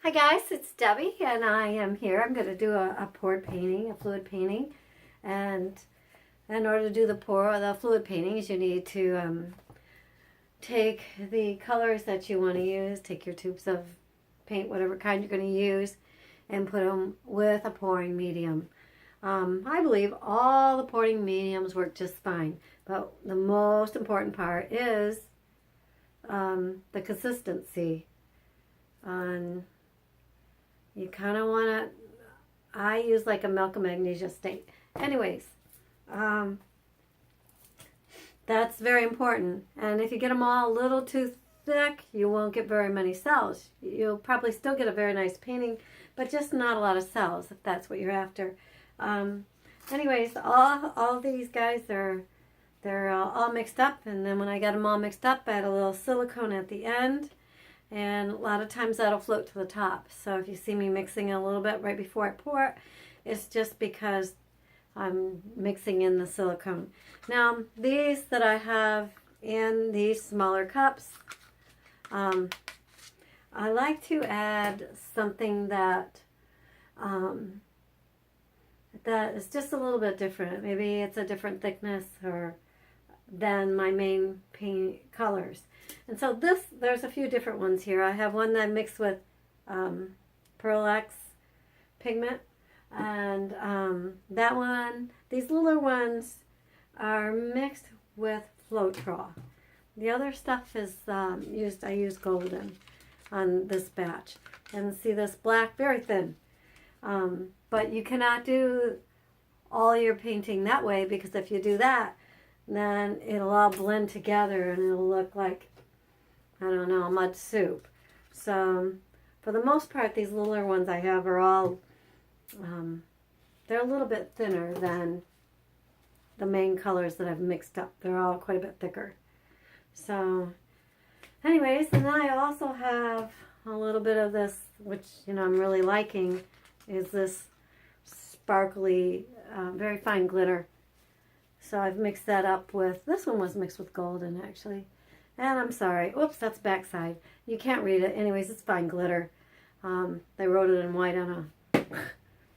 Hi guys, it's Debbie and I am here. I'm going to do a poured painting, a fluid painting. And in order to do the fluid paintings, you need to take the colors that you want to use, take your tubes of paint, whatever kind you're going to use, and put them with a pouring medium. I believe all the pouring mediums work just fine, but the most important part is the consistency. You kind of want to, I use like a milk and magnesia state. Anyways, that's very important. And if you get them all a little too thick, you won't get very many cells. You'll probably still get a very nice painting, but just not a lot of cells if that's what you're after. Anyways, all these guys, they're all mixed up. And then when I got them all mixed up, I had a little silicone at the end. And a lot of times that'll float to the top. So if you see me mixing a little bit right before I pour, it's just because I'm mixing in the silicone. Now, these that I have in these smaller cups, I like to add something that is just a little bit different. Maybe it's a different thickness than my main paint colors. And so there's a few different ones here. I have one that I mixed with Acrylic pigment, and that one, these littler ones are mixed with Floetrol. The other stuff is I use golden on this batch. And see this black, very thin. But you cannot do all your painting that way, because if you do that, then it'll all blend together and it'll look like, I don't know, mud soup. So for the most part, these littler ones I have are all, they're a little bit thinner than the main colors that I've mixed up. They're all quite a bit thicker. So anyways, and then I also have a little bit of this, which, I'm really liking, is this sparkly, very fine glitter. So I've mixed that up with, this one was mixed with golden actually. And I'm sorry, oops, that's backside. You can't read it. Anyways, it's fine glitter. They wrote it in white on a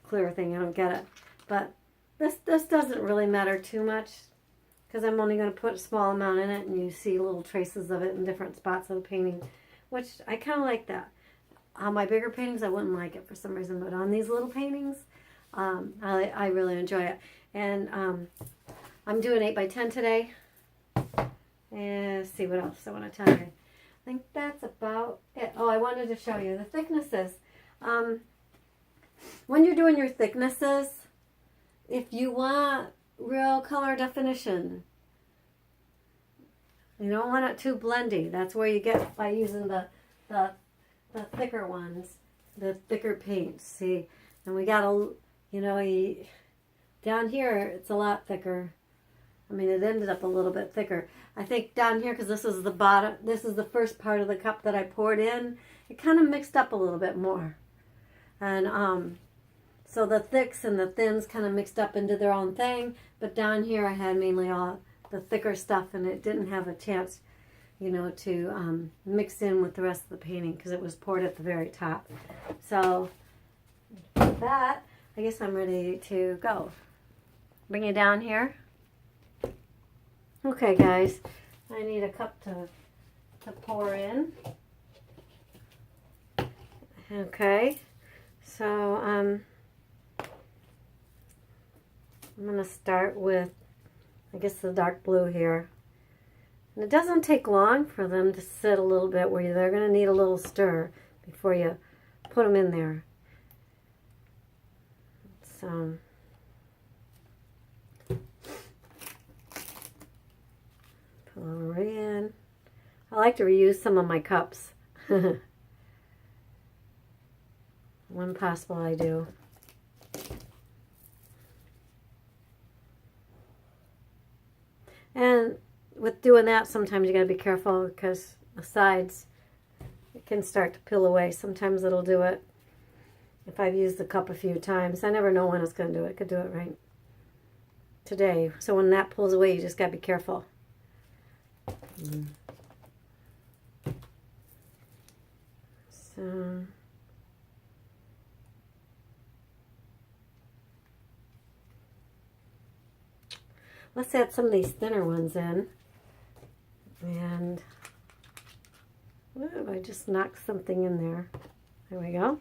clear thing, I don't get it. But this doesn't really matter too much, because I'm only going to put a small amount in it, and you see little traces of it in different spots of the painting, which I kind of like that. On my bigger paintings, I wouldn't like it for some reason, but on these little paintings, I really enjoy it. And I'm doing 8x10 today. And let's see what else I want to tell you. I think that's about it. Oh, I wanted to show you the thicknesses. When you're doing your thicknesses, if you want real color definition, you don't want it too blendy. That's where you get by using the thicker ones, the thicker paints. See, and we got down here it's a lot thicker. I mean, it ended up a little bit thicker. I think down here, because this is the bottom, this is the first part of the cup that I poured in, it kind of mixed up a little bit more. And so the thicks and the thins kind of mixed up into their own thing. But down here I had mainly all the thicker stuff, and it didn't have a chance, to mix in with the rest of the painting, because it was poured at the very top. So with that, I guess I'm ready to go. Bring it down here. Okay, guys, I need a cup to pour in. Okay, so I'm going to start with, I guess, the dark blue here. And it doesn't take long for them to sit a little bit, where they're going to need a little stir before you put them in there. So right in. I like to reuse some of my cups. When possible, I do. And with doing that, sometimes you got to be careful, because the sides, it can start to peel away. Sometimes it'll do it. If I've used the cup a few times, I never know when it's going to do it. It could do it right today. So when that pulls away, you just got to be careful. So, let's add some of these thinner ones in. And I just knocked something in there. There we go.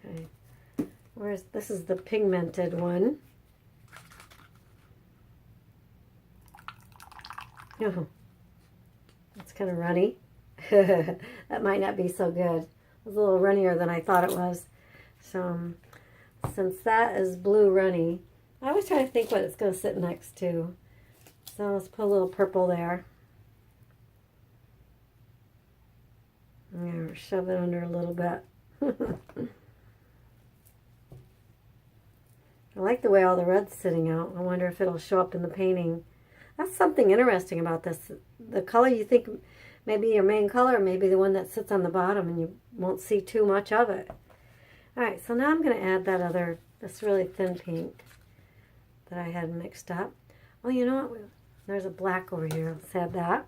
Okay. This is the pigmented one. Oh, it's kind of runny. That might not be so good. It was a little runnier than I thought it was. So since that is blue runny, I was trying to think what it's going to sit next to. So let's put a little purple there. There, shove it under a little bit. I like the way all the red's sitting out. I wonder if it'll show up in the painting. That's something interesting about this. The color you think maybe your main color, maybe the one that sits on the bottom, and you won't see too much of it. Alright, so now I'm going to add this really thin pink that I had mixed up. Oh, you know what? There's a black over here. Let's add that.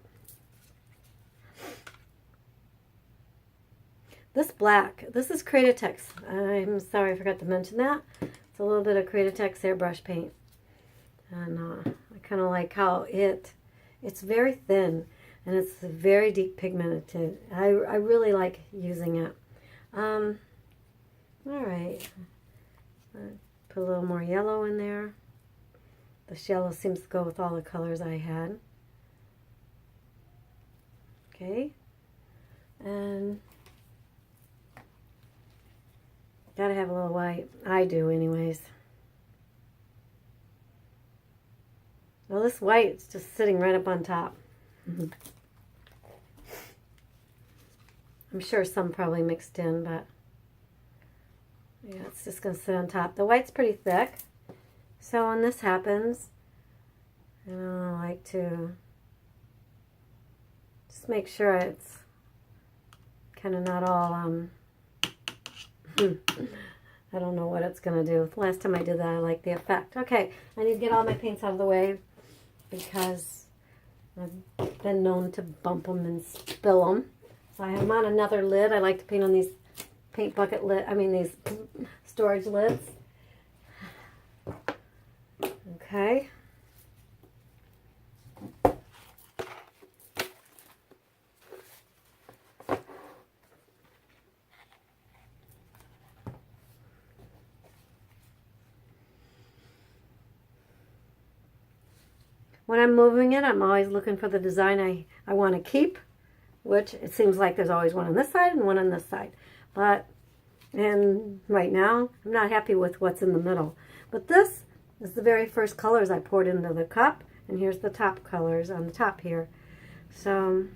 This black, this is Acrylic. I'm sorry I forgot to mention that. It's a little bit of Acrylic airbrush paint. And I kind of like how it's very thin and it's very deep pigmented. I really like using it. All right. Put a little more yellow in there. This yellow seems to go with all the colors I had. Okay. And gotta have a little white. I do anyways. Well, this white's just sitting right up on top. I'm sure some probably mixed in, but yeah, it's just going to sit on top. The white's pretty thick, so when this happens, I like to just make sure it's kind of not all, I don't know what it's going to do. Last time I did that, I liked the effect. Okay, I need to get all my paints out of the way because I've been known to bump them and spill them. So I have them on another lid. I like to paint on these paint bucket lid. These storage lids. Okay. When I'm moving it, I'm always looking for the design I want to keep, which it seems like there's always one on this side and one on this side. And right now, I'm not happy with what's in the middle. But this is the very first colors I poured into the cup, and here's the top colors on the top here. So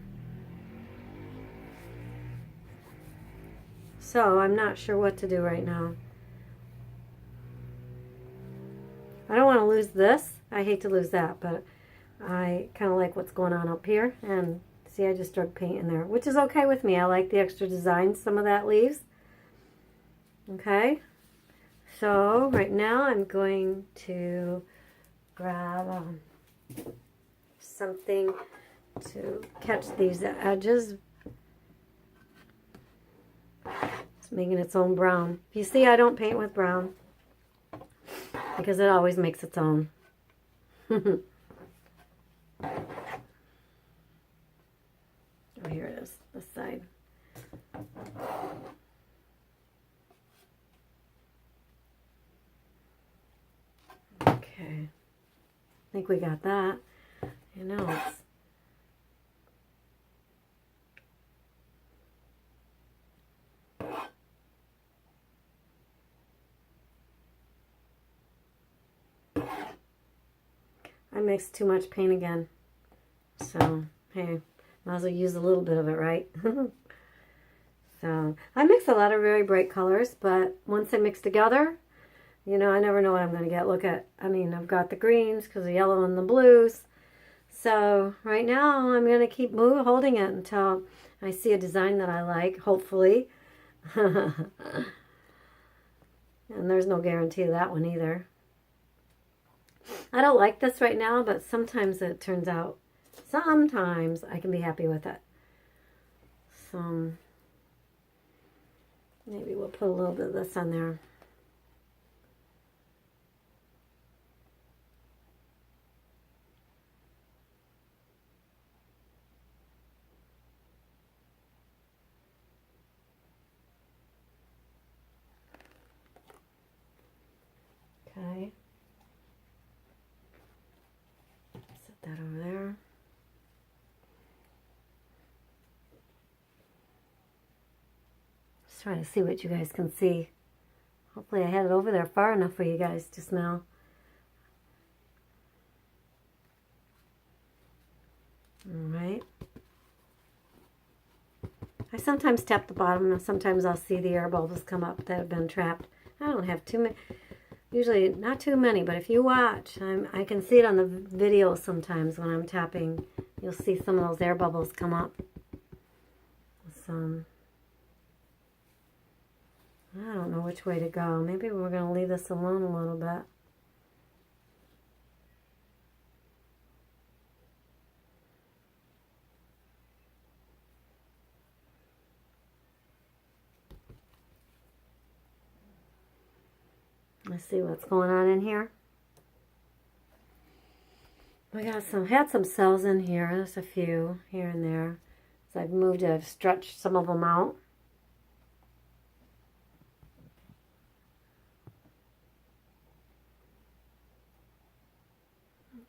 I'm not sure what to do right now. I don't want to lose this. I hate to lose that, but I kind of like what's going on up here. And see, I just struck paint in there, which is okay with me. I like the extra design some of that leaves. Okay, so right now I'm going to grab something to catch these edges. It's making its own brown. You see, I don't paint with brown because it always makes its own. Oh, here it is, this side. Okay, I think we got that. You know, I mixed too much paint again. So, hey, might as well use a little bit of it, right? So, I mix a lot of very bright colors, but once they mix together, you know, I never know what I'm going to get. Look at, I've got the greens because the yellow and the blues. So, right now, I'm going to keep holding it until I see a design that I like, hopefully. And there's no guarantee of that one either. I don't like this right now, but sometimes it turns out, sometimes I can be happy with it. So, maybe we'll put a little bit of this on there. that over there. Just trying to see what you guys can see. Hopefully I had it over there far enough for you guys to smell. Alright. I sometimes tap the bottom and sometimes I'll see the air bubbles come up that have been trapped. I don't have too many, usually not too many, but if you watch, I can see it on the video sometimes when I'm tapping. You'll see some of those air bubbles come up. So, I don't know which way to go. Maybe we're going to leave this alone a little bit. Let's see what's going on in here. We got had some cells in here. There's a few here and there. So I've stretched some of them out.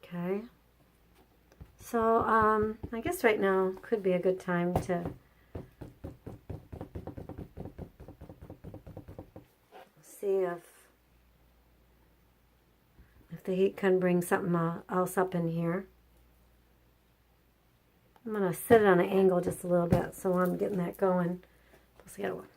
Okay. So I guess right now could be a good time to see if the heat can bring something else up in here. I'm going to set it on an angle just a little bit so I'm getting that going. Plus I got one.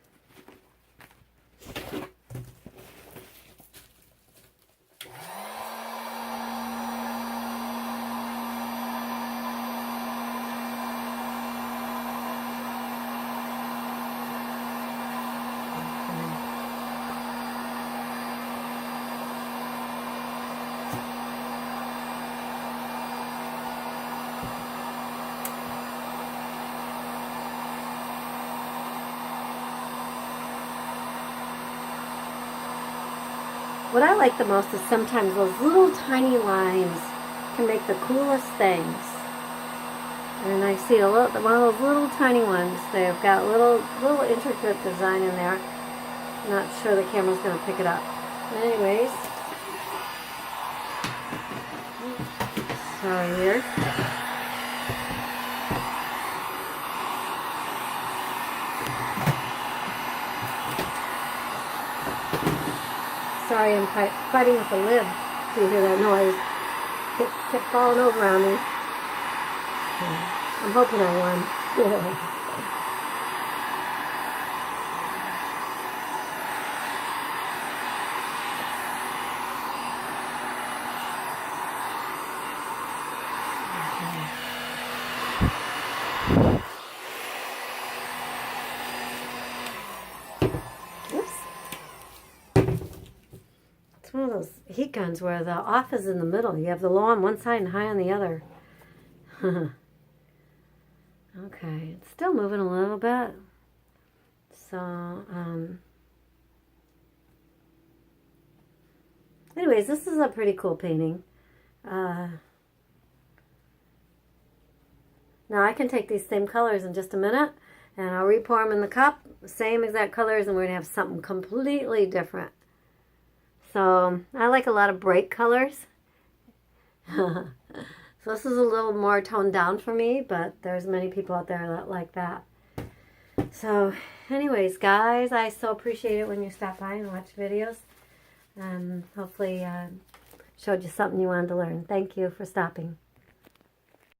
What I like the most is sometimes those little tiny lines can make the coolest things. And I see one of those little tiny ones. They've got little intricate design in there. I'm not sure the camera's going to pick it up. But anyways, sorry here. Sorry, I'm fighting with the lid. Do you hear that noise? It kept falling over on me. I'm hoping I won. It's one of those heat guns where the off is in the middle. You have the low on one side and high on the other. Okay, it's still moving a little bit. So, anyways, this is a pretty cool painting. Now I can take these same colors in just a minute and I'll re-pour them in the cup, same exact colors, and we're going to have something completely different. So I like a lot of bright colors. So this is a little more toned down for me, but there's many people out there that like that. So anyways, guys, I so appreciate it when you stop by and watch videos. Hopefully showed you something you wanted to learn. Thank you for stopping.